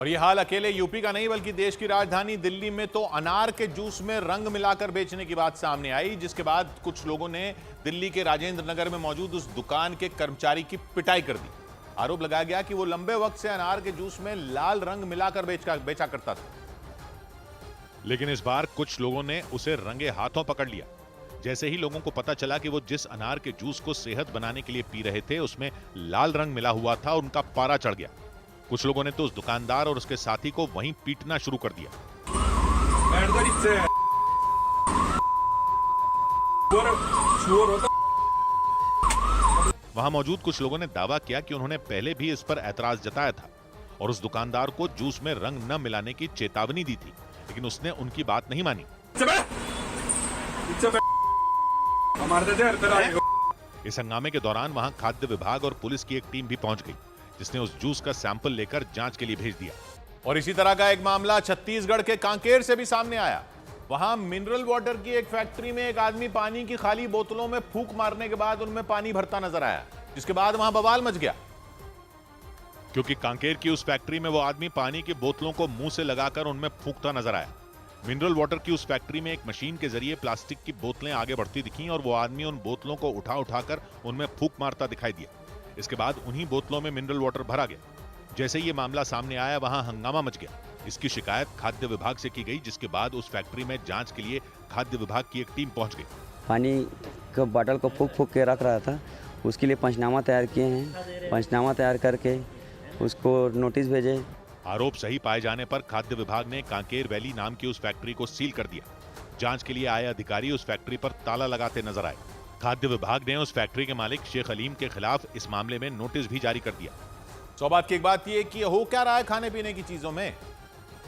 और ये हाल अकेले यूपी का नहीं बल्कि देश की राजधानी दिल्ली में तो अनार के जूस में रंग मिलाकर बेचने की बात सामने आई, जिसके बाद कुछ लोगों ने दिल्ली के राजेंद्र नगर में मौजूद उस दुकान के कर्मचारी की पिटाई कर दी। आरोप लगाया गया कि वो लंबे वक्त से अनार के जूस में लाल रंग मिलाकर बेचा करता था, लेकिन इस बार कुछ लोगों ने उसे रंगे हाथों पकड़ लिया। जैसे ही लोगों को पता चला कि वो जिस अनार के जूस को सेहत बनाने के लिए पी रहे थे उसमें लाल रंग मिला हुआ था, उनका पारा चढ़ गया। कुछ लोगों ने तो उस दुकानदार और उसके साथी को वहीं पीटना शुरू कर दिया। वहां मौजूद कुछ लोगों ने दावा किया कि उन्होंने पहले भी इस पर ऐतराज जताया था और उस दुकानदार को जूस में रंग न मिलाने की चेतावनी दी थी, लेकिन उसने उनकी बात नहीं मानी। इस हंगामे के दौरान वहां खाद्य विभाग और पुलिस की एक टीम भी पहुंच गई, जिसने उस जूस का सैंपल लेकर जांच के लिए भेज दिया। और इसी तरह का एक मामला छत्तीसगढ़ के कांकेर से भी सामने आया। वहां मिनरल वाटर की एक फैक्ट्री में एक आदमी पानी की खाली बोतलों में फूंक मारने के बाद उनमें पानी भरता नजर आया, जिसके बाद वहां बवाल मच गया, क्योंकि कांकेर की उस फैक्ट्री में वो आदमी पानी की बोतलों को मुंह से लगाकर उनमें फूंकता नजर आया। मिनरल वाटर की उस फैक्ट्री में एक मशीन के जरिए प्लास्टिक की बोतलें आगे बढ़ती दिखीं और वो आदमी उन बोतलों को उठा उठाकर उनमें फूंक मारता दिखाई दिया। इसके बाद उन्हीं बोतलों में मिनरल वाटर भरा गया। जैसे ये मामला सामने आया वहां हंगामा मच गया। इसकी शिकायत खाद्य विभाग से की गई, जिसके बाद उस फैक्ट्री में जांच के लिए खाद्य विभाग की एक टीम पहुंच गई। पानी का बोतल को फूंक फूंक के रख रहा था, उसके लिए पंचनामा तैयार किए हैं। पंचनामा तैयार करके उसको नोटिस भेजे। आरोप सही पाए जाने पर खाद्य विभाग ने कांकेर वैली नाम की उस फैक्ट्री को सील कर दिया। जांच के लिए आए अधिकारी उस फैक्ट्री पर ताला लगाते नजर आए। खाद्य विभाग ने उस फैक्ट्री के मालिक शेख अलीम के खिलाफ इस मामले में नोटिस भी जारी कर दिया। सौ बात की एक बात यह कि हो क्या रहा है खाने पीने की चीजों में।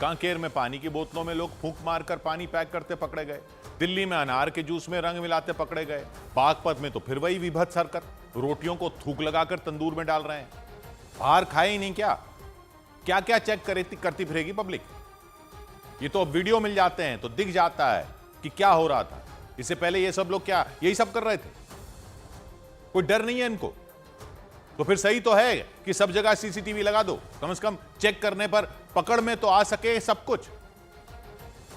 कांकेर में पानी की बोतलों में लोग फूंक मारकर पानी पैक करते पकड़े गए। दिल्ली में अनार के जूस में रंग मिलाते पकड़े गए। बागपत में तो फिर वही विभत्स हरकत, रोटियों को थूक लगाकर तंदूर में डाल रहे हैं। बाहर खाए ही नहीं क्या क्या चेक करती फिरेगी पब्लिक। ये तो वीडियो मिल जाते हैं तो दिख जाता है कि क्या हो रहा था। इससे पहले ये सब लोग क्या यही सब कर रहे थे? कोई डर नहीं है इनको? तो फिर सही तो है कि सब जगह सीसीटीवी लगा दो, कम से कम चेक करने पर पकड़ में तो आ सके सब कुछ।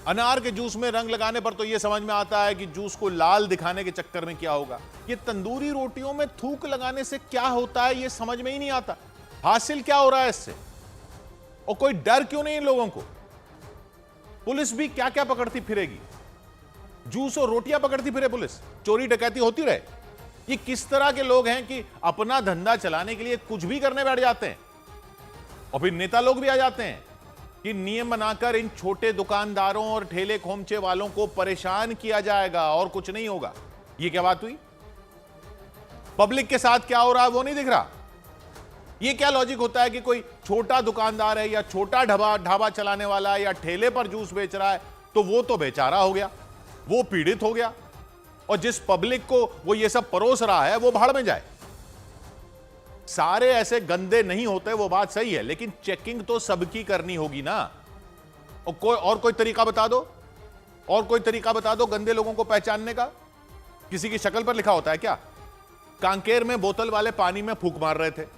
अनार के जूस में रंग लगाने पर तो यह समझ में आता है कि जूस को लाल दिखाने के चक्कर में क्या होगा। ये तंदूरी रोटियों में थूक लगाने से क्या होता है ये समझ में ही नहीं आता। हासिल क्या हो रहा है इससे? और कोई डर क्यों नहीं इन लोगों को? पुलिस भी क्या क्या पकड़ती फिरेगी? जूस और रोटियां पकड़ती फिरे पुलिस, चोरी डकैती होती रहे। ये किस तरह के लोग हैं कि अपना धंधा चलाने के लिए कुछ भी करने बैठ जाते हैं। और फिर नेता लोग भी आ जाते हैं कि नियम बनाकर इन छोटे दुकानदारों और ठेले खोमचे वालों को परेशान किया जाएगा और कुछ नहीं होगा। ये क्या बात हुई? पब्लिक के साथ क्या हो रहा है वो नहीं दिख रहा। ये क्या लॉजिक होता है कि कोई छोटा दुकानदार है या छोटा ढाबा चलाने वाला है या ठेले पर जूस बेच रहा है तो वो तो बेचारा हो गया, वो पीड़ित हो गया, और जिस पब्लिक को वो ये सब परोस रहा है वो भाड़ में जाए। सारे ऐसे गंदे नहीं होते, वो बात सही है, लेकिन चेकिंग तो सबकी करनी होगी ना। और कोई तरीका बता दो, और कोई तरीका बता दो गंदे लोगों को पहचानने का। किसी की शक्ल पर लिखा होता है क्या? कांकेर में बोतल वाले पानी में फूंक मार रहे थे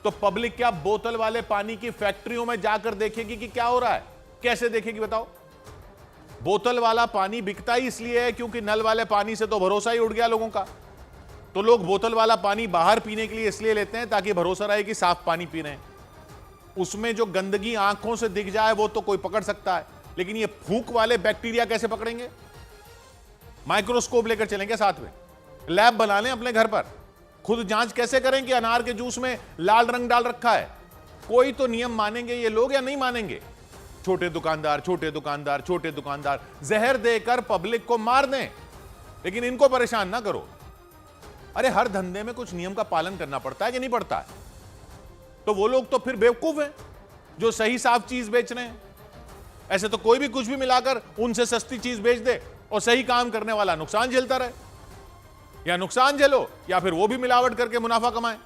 तो पब्लिक क्या बोतल वाले पानी की फैक्ट्रियों में जाकर देखेगी कि क्या हो रहा है? कैसे देखेगी बताओ? बोतल वाला पानी बिकता ही इसलिए है क्योंकि नल वाले पानी से तो भरोसा ही उड़ गया लोगों का। तो लोग बोतल वाला पानी बाहर पीने के लिए इसलिए लेते हैं ताकि भरोसा रहे कि साफ पानी पी रहे हैं। उसमें जो गंदगी आंखों से दिख जाए वो तो कोई पकड़ सकता है, लेकिन ये फूंक वाले बैक्टीरिया कैसे पकड़ेंगे? माइक्रोस्कोप लेकर चलेंगे साथ में, लैब बना लें अपने घर पर, खुद जांच कैसे करें कि अनार के जूस में लाल रंग डाल रखा है। कोई तो नियम मानेंगे ये लोग या नहीं मानेंगे? छोटे दुकानदार जहर देकर पब्लिक को मार दें, लेकिन इनको परेशान ना करो। अरे हर धंधे में कुछ नियम का पालन करना पड़ता है कि नहीं पड़ता है? तो वो लोग तो फिर बेवकूफ हैं जो सही साफ चीज बेच रहे हैं। ऐसे तो कोई भी कुछ भी मिलाकर उनसे सस्ती चीज बेच दे और सही काम करने वाला नुकसान झेलता रहे। या नुकसान झेलो या फिर वो भी मिलावट करके मुनाफा कमाए।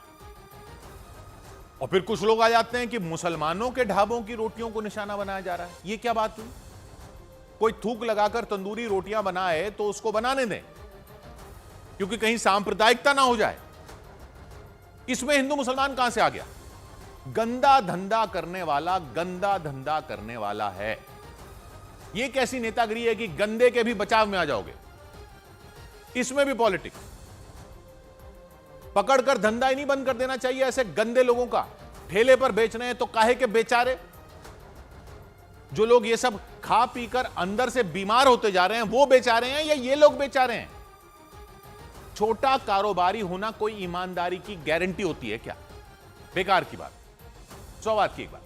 और फिर कुछ लोग आ जाते हैं कि मुसलमानों के ढाबों की रोटियों को निशाना बनाया जा रहा है। ये क्या बात हुई? कोई थूक लगाकर तंदूरी रोटियां बनाए तो उसको बनाने दें, क्योंकि कहीं सांप्रदायिकता ना हो जाए। इसमें हिंदू मुसलमान कहां से आ गया? गंदा धंधा करने वाला गंदा धंधा करने वाला है। यह कैसी नेतागिरी है कि गंदे के भी बचाव में आ जाओगे? इसमें भी पॉलिटिक्स। पकड़कर धंधा ही नहीं बंद कर देना चाहिए ऐसे गंदे लोगों का? ठेले पर बेच रहे हैं तो काहे के बेचारे? जो लोग ये सब खा पीकर अंदर से बीमार होते जा रहे हैं वो बेचा रहे हैं या ये लोग बेचा रहे हैं? छोटा कारोबारी होना कोई ईमानदारी की गारंटी होती है क्या? बेकार की बात, 100 बात की एक बात।